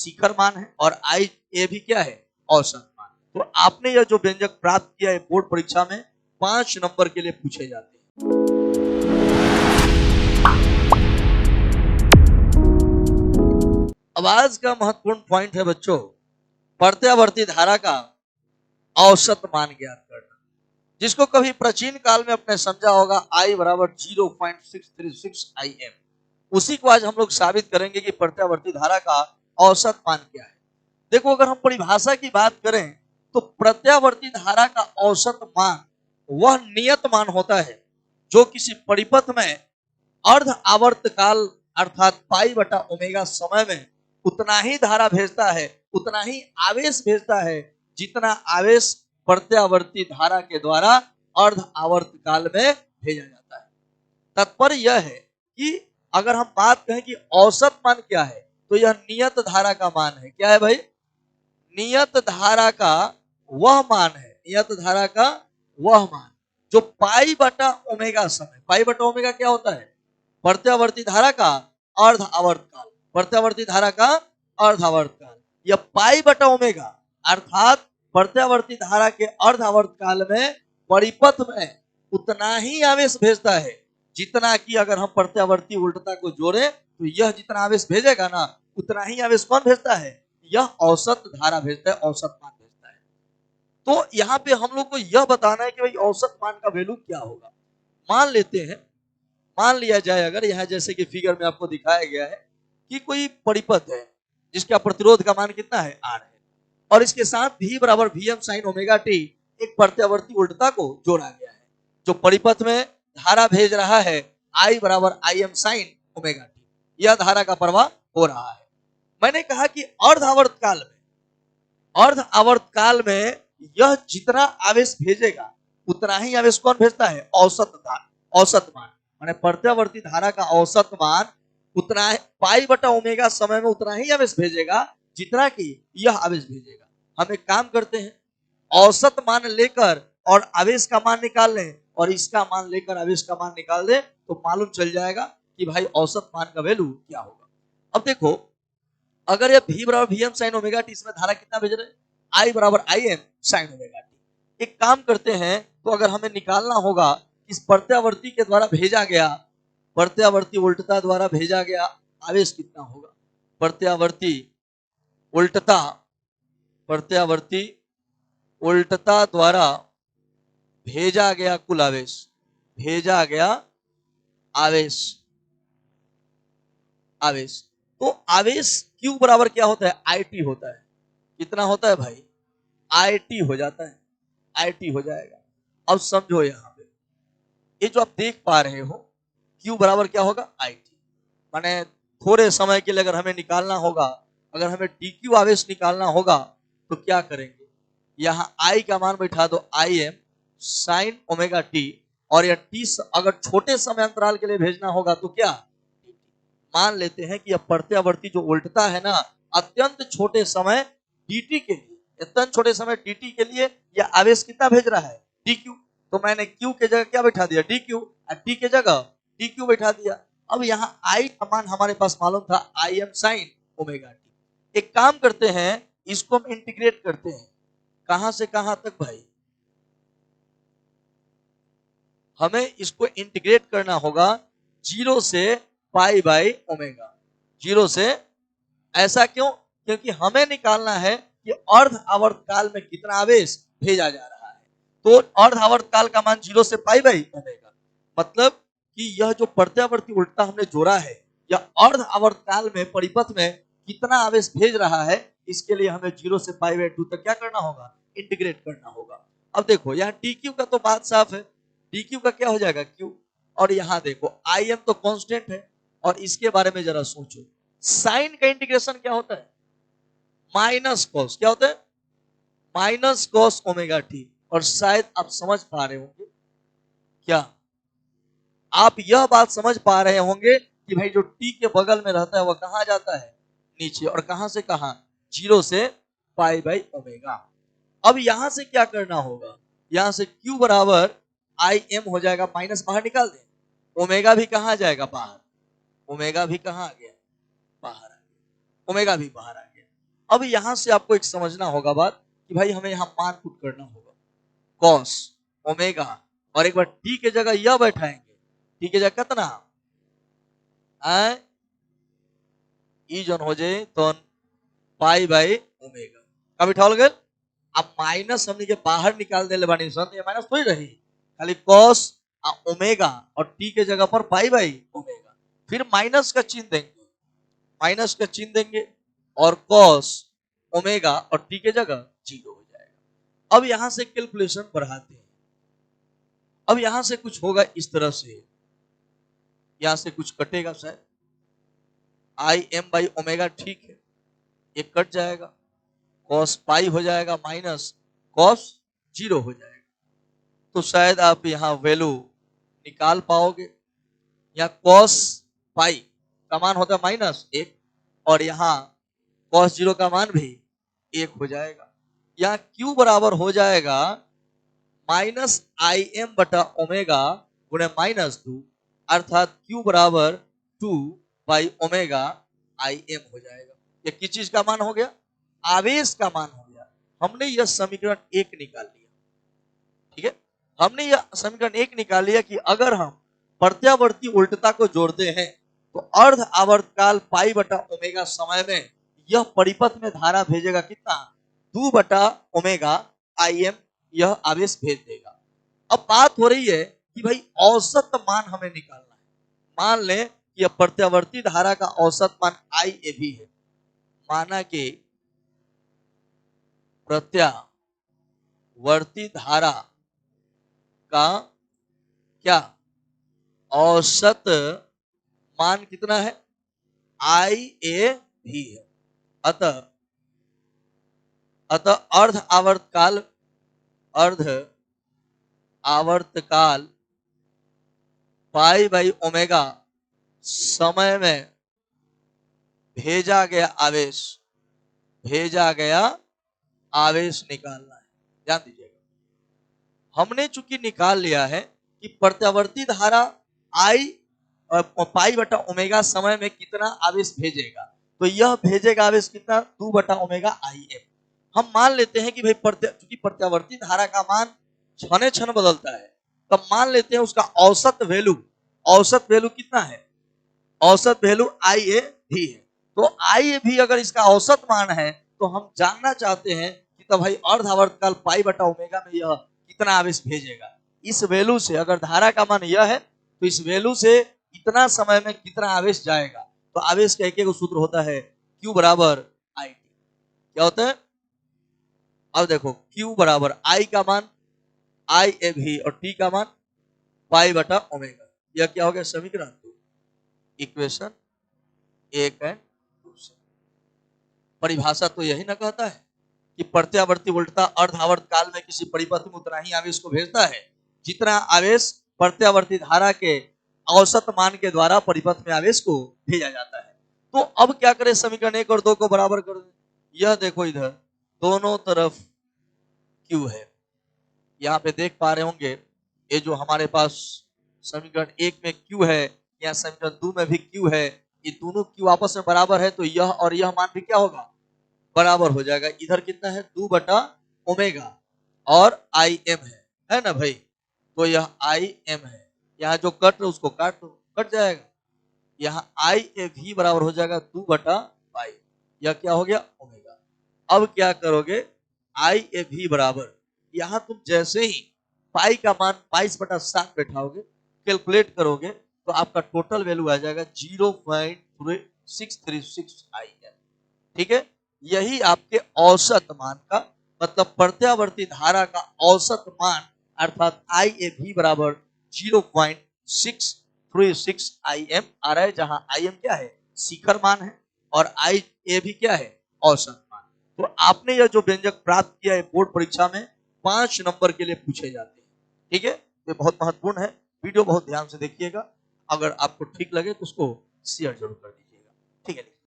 शिखर मान है और आई ए भी क्या है, औसत मान। तो आपने यह जो व्यंजक प्राप्त किया है बोर्ड परीक्षा में 5 नंबर के लिए पूछे जाते हैं। अब आज का महत्वपूर्ण पॉइंट है बच्चों, प्रत्यावर्ती धारा का औसत मान ज्ञात करना, जिसको कभी प्राचीन काल में अपने समझा होगा I बराबर 0.636 IM। उसी को आज हम लोग साबित करेंगे कि प्रत्यावर्ती धारा का औसत मान क्या है। देखो, अगर हम परिभाषा की बात करें तो प्रत्यावर्ती धारा का औसत मान वह नियत मान होता है जो किसी परिपथ में अर्ध आवर्त काल अर्थात पाई बटा ओमेगा समय में उतना ही धारा भेजता है, उतना ही आवेश भेजता है जितना आवेश प्रत्यावर्ती धारा के द्वारा अर्ध आवर्त काल में भेजा जाता है। तात्पर्य यह है कि अगर हम बात कहें कि औसत मान क्या है तो यह नियत धारा का मान है। क्या है भाई? नियत धारा का वह मान है, नियत धारा का वह मान जो पाई बटा ओमेगा समय, पाई बटा ओमेगा क्या होता है? प्रत्यावर्ती धारा का अर्ध आवर्त काल, प्रत्यावर्ती धारा का अर्ध आवर्त काल। यह पाई बटा ओमेगा अर्थात प्रत्यावर्ती धारा के अर्ध आवर्त काल में परिपथ में उतना ही आवेश भेजता है जितना कि अगर हम प्रत्यावर्ती उल्टता को जोड़े तो यह जितना आवेश भेजेगा ना उतना ही आवेश कौन भेजता है? यह औसत धारा भेजता है, औसत मान भेजता है। तो यहाँ पे हम लोग को यह बताना है कि भाई औसत मान का वैल्यू क्या होगा। मान लेते हैं, मान लिया जाए अगर यहाँ जैसे कि फिगर में आपको दिखाया गया है कि कोई परिपथ है जिसका प्रतिरोध का मान कितना है? R है, और इसके साथ V बराबर Vm sin ओमेगा t एक प्रत्यावर्ती उल्टता को जोड़ा गया है जो परिपथ में धारा भेज रहा है I बराबर Im sin ओमेगा t। यह धारा का प्रवाह हो रहा है। मैंने कहा कि अर्ध आवर्त काल में यह जितना आवेश भेजेगा उतना ही आवेश कौन भेजता है? औसत धारा, औसत मान। माने प्रत्यावर्ती धारा का औसत मान उतना पाई बटा ओमेगा समय में उतना ही आवेश भेजेगा जितना कि यह आवेश भेजेगा। हम एक काम करते हैं, औसत मान लेकर और आवेश का मान निकाल लें और इसका मान लेकर आवेश का मान निकाल दें तो मालूम चल जाएगा कि भाई औसत मान का वैल्यू क्या होगा। अब देखो, अगर यह V बराबर Vm sin ओमेगा t, इसमें धारा कितना भेज रहे हैं? I बराबर Im sin ओमेगा t। एक काम करते हैं, तो अगर हमें निकालना होगा इस प्रत्यावर्ती के द्वारा भेजा गया, प्रत्यावर्ती उल्टता द्वारा भेजा गया आवेश कितना होगा? प्रत्यावर्ती उल्टता द्वारा भेजा गया कुल आवेश, भेजा गया आवेश तो आवेश Q बराबर क्या होता है? IT होता है। कितना होता है भाई? IT हो जाता है, IT हो जाएगा। अब समझो, यहाँ पे ये जो आप देख पा रहे हो Q बराबर क्या होगा? IT। माने थोड़े समय के लिए अगर हमें निकालना होगा, अगर हमें DQ आवेश निकालना होगा तो क्या करेंगे? यहाँ I का मान बैठा दो Im sin ओमेगा t, और यह t अगर छोटे समय अंतराल के लिए भेजना होगा तो क्या? मान लेते हैं कि यह प्रत्यावर्ती जो उल्टता है ना, अत्यंत छोटे समय dt के लिए, अत्यंत छोटे समय dt के लिए यह आवेश कितना भेज रहा है? dq। तो मैंने q के जगह क्या बैठा दिया? dq, और t के जगह dq बैठा दिया। अब यहाँ I का मान हमारे पास मालूम था Im sin ओमेगा t। एक काम करते हैं, इसको हम इंटीग्रेट करते हैं। कहां से कहां तक भाई? हमें इसको इंटीग्रेट करना होगा 0 से पाई बाई ओमेगा, 0 से। ऐसा क्यों? क्योंकि हमें निकालना है कि अर्ध आवर्त काल में कितना आवेश भेजा जा रहा है। तो अर्ध आवर्त काल का मान 0 से पाई बाई ओमेगा, मतलब कि यह जो प्रत्यावर्ती उल्टा हमने जोड़ा है यह अर्ध आवर्त काल में परिपथ में कितना आवेश भेज रहा है, इसके लिए हमें 0 से पाई बाई 2 तक क्या करना होगा? इंटीग्रेट करना होगा। अब देखो, यहाँ dq का तो बात साफ है, dq का क्या हो जाएगा? q। और यहाँ देखो Im तो कांस्टेंट है, और इसके बारे में जरा सोचो, साइन का इंटीग्रेशन क्या होता है? Minus cos. क्या होता है? Minus cos omega T. और शायद आप समझ पा रहे होंगे, क्या आप यह बात समझ पा रहे होंगे कि भाई जो टी के बगल में रहता है वह कहां जाता है? नीचे। और कहां से कहां? 0 से पाई बाई ओमेगा। अब यहां से क्या करना होगा? यहां से Q बराबर Im हो जाएगा, माइनस बाहर निकाल दें। ओमेगा भी कहां जाएगा? बाहर। ओमेगा भी कहां आ गया? बाहर आ गया। ओमेगा भी बाहर आ गया। अब यहां से आपको एक समझना होगा बात कि भाई हमें यहां मान पुट करना होगा कॉस ओमेगा, और एक बार टी के जगह यह बैठाएंगे, टी के जगह कितना ई जन हो जाए तो पाई बाई ओमेगा का बिठाओल गए। अब माइनस हमने के बाहर निकाल दे बानी सन, ये माइनस थोड़ी रही, खाली कॉस ओमेगा और टी के जगह पर पाई बाई ओमेगा, फिर माइनस का चिन्ह देंगे, माइनस का चिन्ह देंगे और कॉस ओमेगा और टी के जगह 0 हो जाएगा। अब यहां से कैलकुलेशन बढ़ाते हैं, अब यहां से कुछ होगा इस तरह से, यहां से कुछ कटेगा शायद, आई एम बाई ओमेगा ठीक है, ये कट जाएगा, कॉस पाई हो जाएगा माइनस कॉस 0 हो जाएगा। तो शायद आप यहाँ वैल्यू निकाल पाओगे, यहाँ कॉस पाई का मान होता है -1 और यहाँ कॉस 0 का मान भी 1 हो जाएगा। यहाँ क्यू बराबर हो जाएगा माइनस आई एम बटा ओमेगा गुणे -2, अर्थात क्यू बराबर 2 बाई ओमेगा आई एम हो जाएगा। ये किस चीज का मान हो गया, आवेश का मान हो गया। हमने यह समीकरण 1 निकाल लिया, ठीक है, हमने यह समीकरण 1 निकाल लिया कि अगर हम प्रत्यावर्ती उल्टता को जोड़ते हैं तो अर्ध आवर्तकाल पाई बटा ओमेगा समय में यह परिपथ में धारा भेजेगा कितना, 2 बटा ओमेगा आई एम, यह आवेश भेज देगा। अब बात हो रही है कि भाई औसत मान हमें निकालना है। मान लें कि यह प्रत्यावर्ती धारा का औसत मान आई ए भी है, माना कि प्रत्यावर्ती धारा का क्या औसत मान कितना है, आई ए भी है। अतः अर्ध आवर्तकाल पाई बाई ओमेगा समय में भेजा गया आवेश निकालना है। ध्यान दीजिएगा, हमने चूंकि निकाल लिया है कि प्रत्यावर्ती धारा आई पाई बटा ओमेगा समय में कितना आवेश भेजेगा, तो यह भेजेगा आवेश कितना, 2 बटा ओमेगा आई एम। हम मान लेते हैं कि भाई चूंकि प्रत्यावर्ती धारा का मान क्षण क्षण बदलता है, तब मान लेते हैं उसका औसत वैल्यू कितना है, औसत वैल्यू आई ए भी है। तो आई ए भी अगर इसका औसत मान है तो हम जानना चाहते हैं कि तब भाई अर्ध आवर्तकाल पाई बटा ओमेगा में यह कितना आवेश भेजेगा। इस वैल्यू से अगर धारा का मान यह है तो इस वैल्यू से इतना समय में कितना आवेश जाएगा, तो आवेश का एक सूत्र होता है Q बराबर आई टी। क्या होता है, अब देखो Q बराबर आई का मान आई ए भी और टी का मान पाई बटा ओमेगा, यह क्या हो गया समीकरण 2, इक्वेशन 1 एंड 2 से। परिभाषा तो यही ना कहता है कि प्रत्यावर्ती उल्टता अर्ध आवर्तकाल में किसी परिपथ में उतना ही आवेश को भेजता है जितना आवेश प्रत्यावर्ती धारा के औसत मान के द्वारा परिपथ में आवेश को भेजा जाता है। तो अब क्या करें, समीकरण 1 और 2 को बराबर कर दें। यह देखो इधर दोनों तरफ Q है, यहाँ पे देख पा रहे होंगे ये जो हमारे पास समीकरण 1 में Q है, यहाँ समीकरण 2 में भी Q है, ये दोनों Q आपस में बराबर है, तो यह और यह मान भी क्या होगा, बराबर हो जाएगा। इधर कितना है 2 बटा ओमेगा और आई एम है ना भाई, तो यह आई एम है, यहाँ जो कट रहे उसको काट दो, कट जाएगा। यहाँ आई ए भी बराबर हो जाएगा 2 बटा पाई, यह क्या हो गया ओमेगा। अब क्या करोगे, आई ए भी बराबर, यहाँ तुम जैसे ही पाई का मान 22/7 बैठाओगे, कैलकुलेट करोगे तो आपका टोटल वैल्यू आ जाएगा 0.636 आई एम। ठीक है, यही आपके औसत मान का मतलब प्रत्यावर्ती धारा का औसत मान अर्थात आई ए भी बराबर 0.636 आई एम आ रहा है, जहां आई एम क्या है, शिखर मान है और आई ए भी क्या है, औसत मान। तो आपने यह जो व्यंजक प्राप्त किया है बोर्ड परीक्षा में 5 नंबर के लिए पूछे जाते हैं। ठीक है, ये बहुत महत्वपूर्ण है, वीडियो बहुत ध्यान से देखिएगा, अगर आपको ठीक लगे तो उसको शेयर जरूर कर दीजिएगा। ठीक है।